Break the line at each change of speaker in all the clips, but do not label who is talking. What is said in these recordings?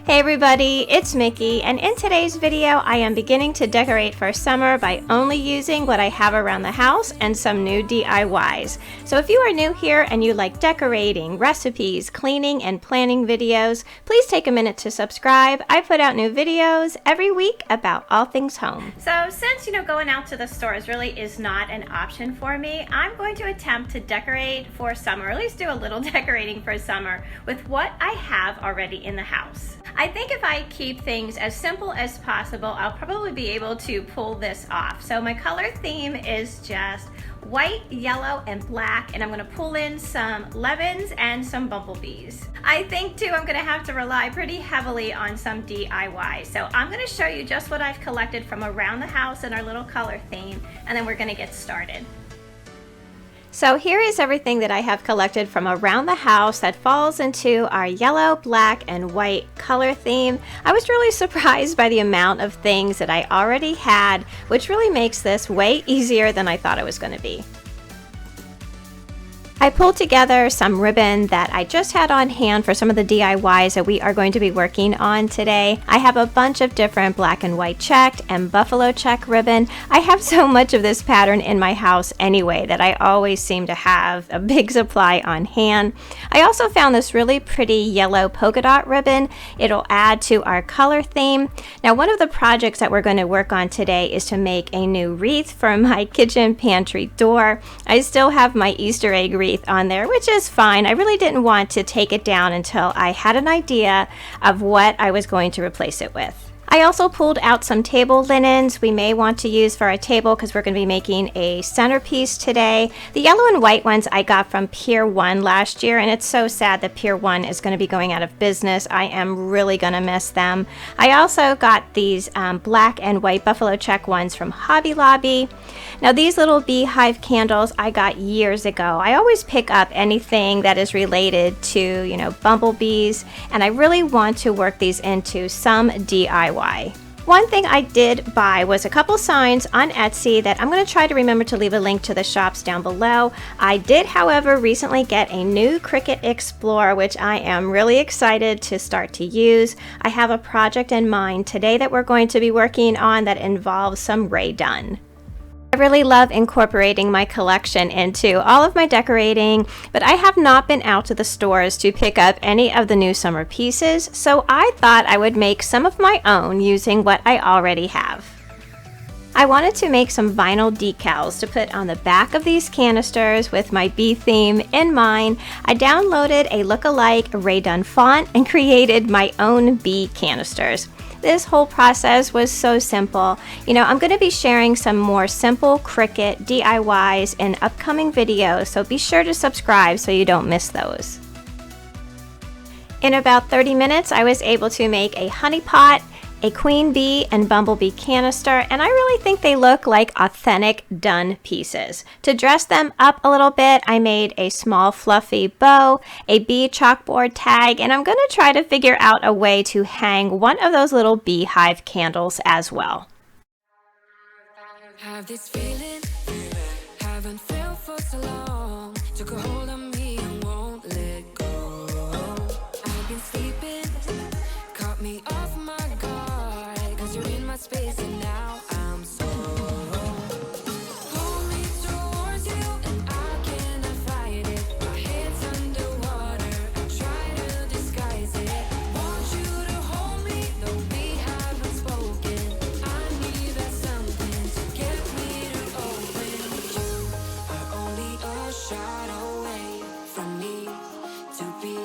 Hey everybody, it's Mickey, and in today's video I am beginning to decorate for summer by only using what I have around the house and some new DIYs. So if you are new here and you like decorating, recipes, cleaning, and planning videos, please take a minute to subscribe. I put out new videos every week about all things home. So since going out to the stores really is not an option for me, I'm going to attempt to decorate for summer, or at least do a little decorating for summer with what I have already in the house. I think if I keep things as simple as possible, I'll probably be able to pull this off. So my color theme is just white, yellow, and black, and I'm gonna pull in some lemons and some bumblebees. I think too I'm gonna have to rely pretty heavily on some DIY. So I'm gonna show you just what I've collected from around the house in our little color theme, and then we're gonna get started. So here is everything that I have collected from around the house that falls into our yellow, black, and white color theme. I was really surprised by the amount of things that I already had, which really makes this way easier than I thought it was going to be. I pulled together some ribbon that I just had on hand for some of the DIYs that we are going to be working on today. I have a bunch of different black and white checked and buffalo check ribbon. I have so much of this pattern in my house anyway that I always seem to have a big supply on hand. I also found this really pretty yellow polka dot ribbon. It'll add to our color theme. Now, one of the projects that we're going to work on today is to make a new wreath for my kitchen pantry door. I still have my Easter egg wreath on there, which is fine. I really didn't want to take it down until I had an idea of what I was going to replace it with. I also pulled out some table linens we may want to use for our table because we're going to be making a centerpiece today. The yellow and white ones I got from Pier 1 last year, and it's so sad that Pier 1 is going to be going out of business. I am really going to miss them. I also got these black and white buffalo check ones from Hobby Lobby. Now these little beehive candles I got years ago. I always pick up anything that is related to, bumblebees, and I really want to work these into some DIY. One thing I did buy was a couple signs on Etsy that I'm going to try to remember to leave a link to the shops down below. I did, however, recently get a new Cricut Explorer, which I am really excited to start to use. I have a project in mind today that we're going to be working on that involves some Ray Dunn. I really love incorporating my collection into all of my decorating, but I have not been out to the stores to pick up any of the new summer pieces, so I thought I would make some of my own using what I already have. I wanted to make some vinyl decals to put on the back of these canisters with my bee theme in mind. I downloaded a look-alike Ray Dunn font and created my own bee canisters. This whole process was so simple. I'm going to be sharing some more simple Cricut DIYs in upcoming videos, so be sure to subscribe so you don't miss those. In about 30 minutes, I was able to make a honey pot, a queen bee and bumblebee canister, and I really think they look like authentic Dunn pieces. To dress them up a little bit, I made a small fluffy bow, a bee chalkboard tag, and I'm going to try to figure out a way to hang one of those little beehive candles as well.
Have this feeling, haven't felt for so long, took a hold of me and won't let go. I've been sleeping, caught me off my guard, cause you're in my space and now I'm so pull me towards you and I cannot fight it. My head's underwater, I try to disguise it. Want you to hold me, though we haven't spoken. I need that something to get me to open. You are only a shot away from me to be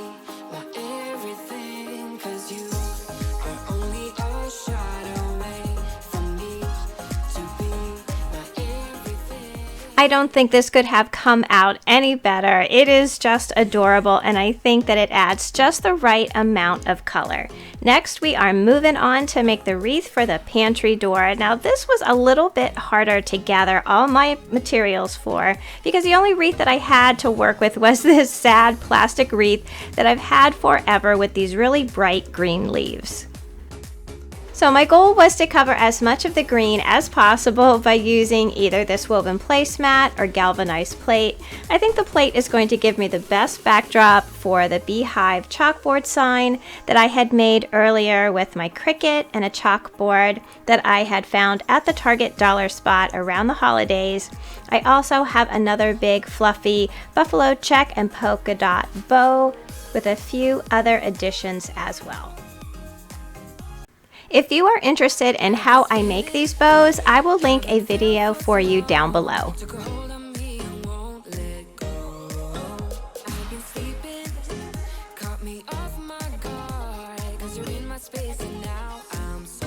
my everything, cause you are only a shot away from me to be my everything.
I don't think this could have come out any better. It is just adorable, and I think that it adds just the right amount of color. Next, we are moving on to make the wreath for the pantry door. Now, this was a little bit harder to gather all my materials for because the only wreath that I had to work with was this sad plastic wreath that I've had forever with these really bright green leaves. So my goal was to cover as much of the green as possible by using either this woven placemat or galvanized plate. I think the plate is going to give me the best backdrop for the beehive chalkboard sign that I had made earlier with my Cricut and a chalkboard that I had found at the Target dollar spot around the holidays. I also have another big fluffy buffalo check and polka dot bow with a few other additions as well. If you are interested in how I make these bows, I will link a video for you down below.
Took a hold on me and won't let go. I've been sleeping, caught me off my guard. 'Cause you're in my space and now I'm so.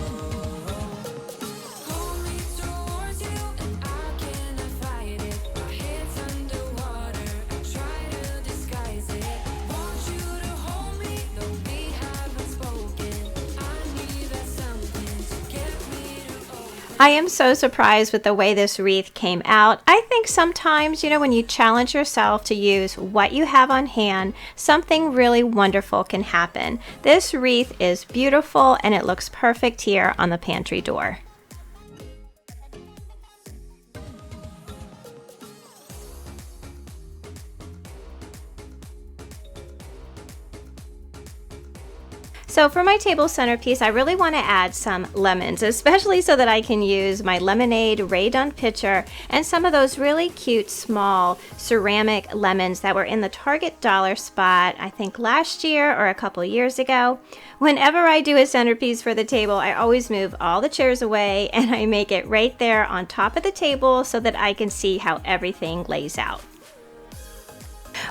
Hold me towards you and I cannot fight it. My head's underwater, I try to disguise it. Want you to hold me, though we haven't spoken. I need that something to get me to open.
I am so surprised with the way this wreath came out. I think sometimes, when you challenge yourself to use what you have on hand, something really wonderful can happen. This wreath is beautiful and it looks perfect here on the pantry door. So for my table centerpiece, I really want to add some lemons, especially so that I can use my lemonade Rae Dunn pitcher and some of those really cute small ceramic lemons that were in the Target dollar spot, I think last year or a couple years ago. Whenever I do a centerpiece for the table, I always move all the chairs away and I make it right there on top of the table so that I can see how everything lays out.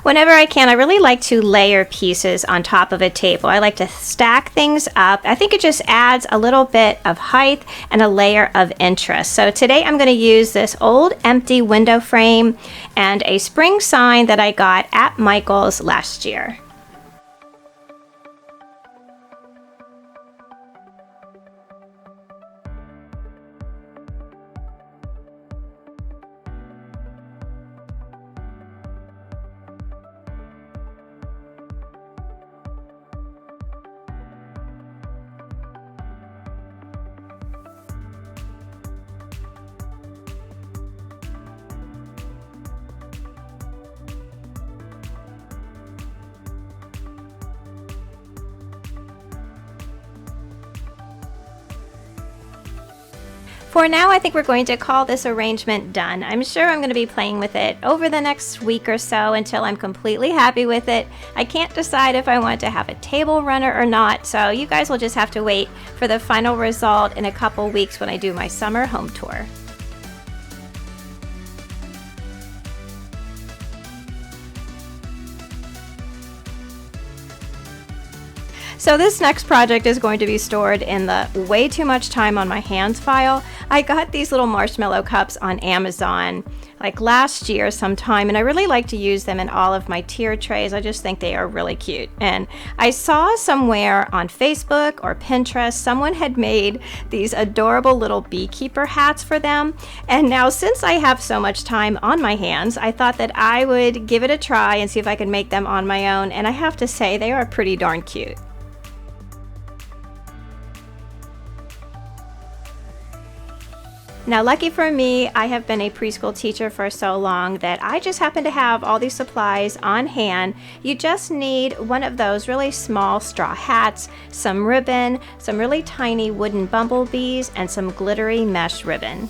Whenever I can, I really like to layer pieces on top of a table. I like to stack things up. I think it just adds a little bit of height and a layer of interest. So today I'm going to use this old empty window frame and a spring sign that I got at Michael's last year. For now, I think we're going to call this arrangement done. I'm sure I'm going to be playing with it over the next week or so until I'm completely happy with it. I can't decide if I want to have a table runner or not, so you guys will just have to wait for the final result in a couple weeks when I do my summer home tour. So this next project is going to be stored in the way too much time on my hands file. I got these little marshmallow cups on Amazon like last year sometime, and I really like to use them in all of my tier trays. I just think they are really cute. And I saw somewhere on Facebook or Pinterest, someone had made these adorable little beekeeper hats for them. And now since I have so much time on my hands, I thought that I would give it a try and see if I could make them on my own. And I have to say, they are pretty darn cute. Now, lucky for me, I have been a preschool teacher for so long that I just happen to have all these supplies on hand. You just need one of those really small straw hats, some ribbon, some really tiny wooden bumblebees, and some glittery mesh ribbon.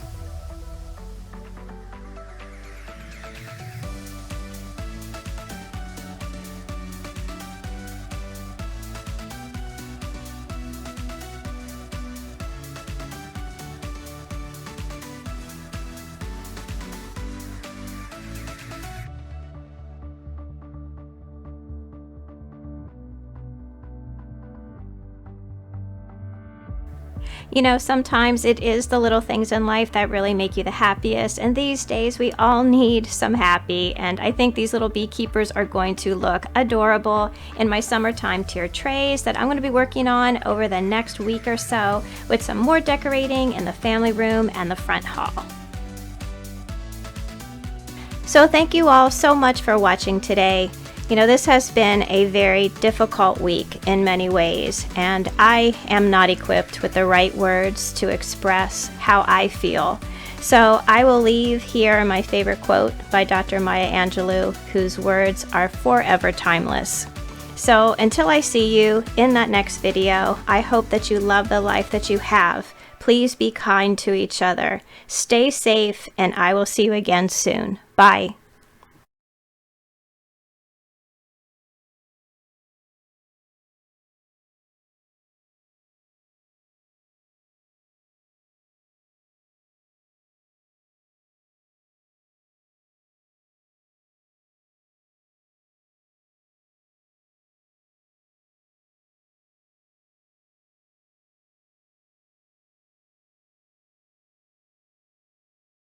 You know, sometimes it is the little things in life that really make you the happiest, and these days we all need some happy, and I think these little beekeepers are going to look adorable in my summertime tier trays that I'm going to be working on over the next week or so, with some more decorating in the family room and the front hall. So thank you all so much for watching today. You know, this has been a very difficult week in many ways, and I am not equipped with the right words to express how I feel. So I will leave here my favorite quote by Dr. Maya Angelou, whose words are forever timeless. So until I see you in that next video, I hope that you love the life that you have. Please be kind to each other. Stay safe, and I will see you again soon. Bye.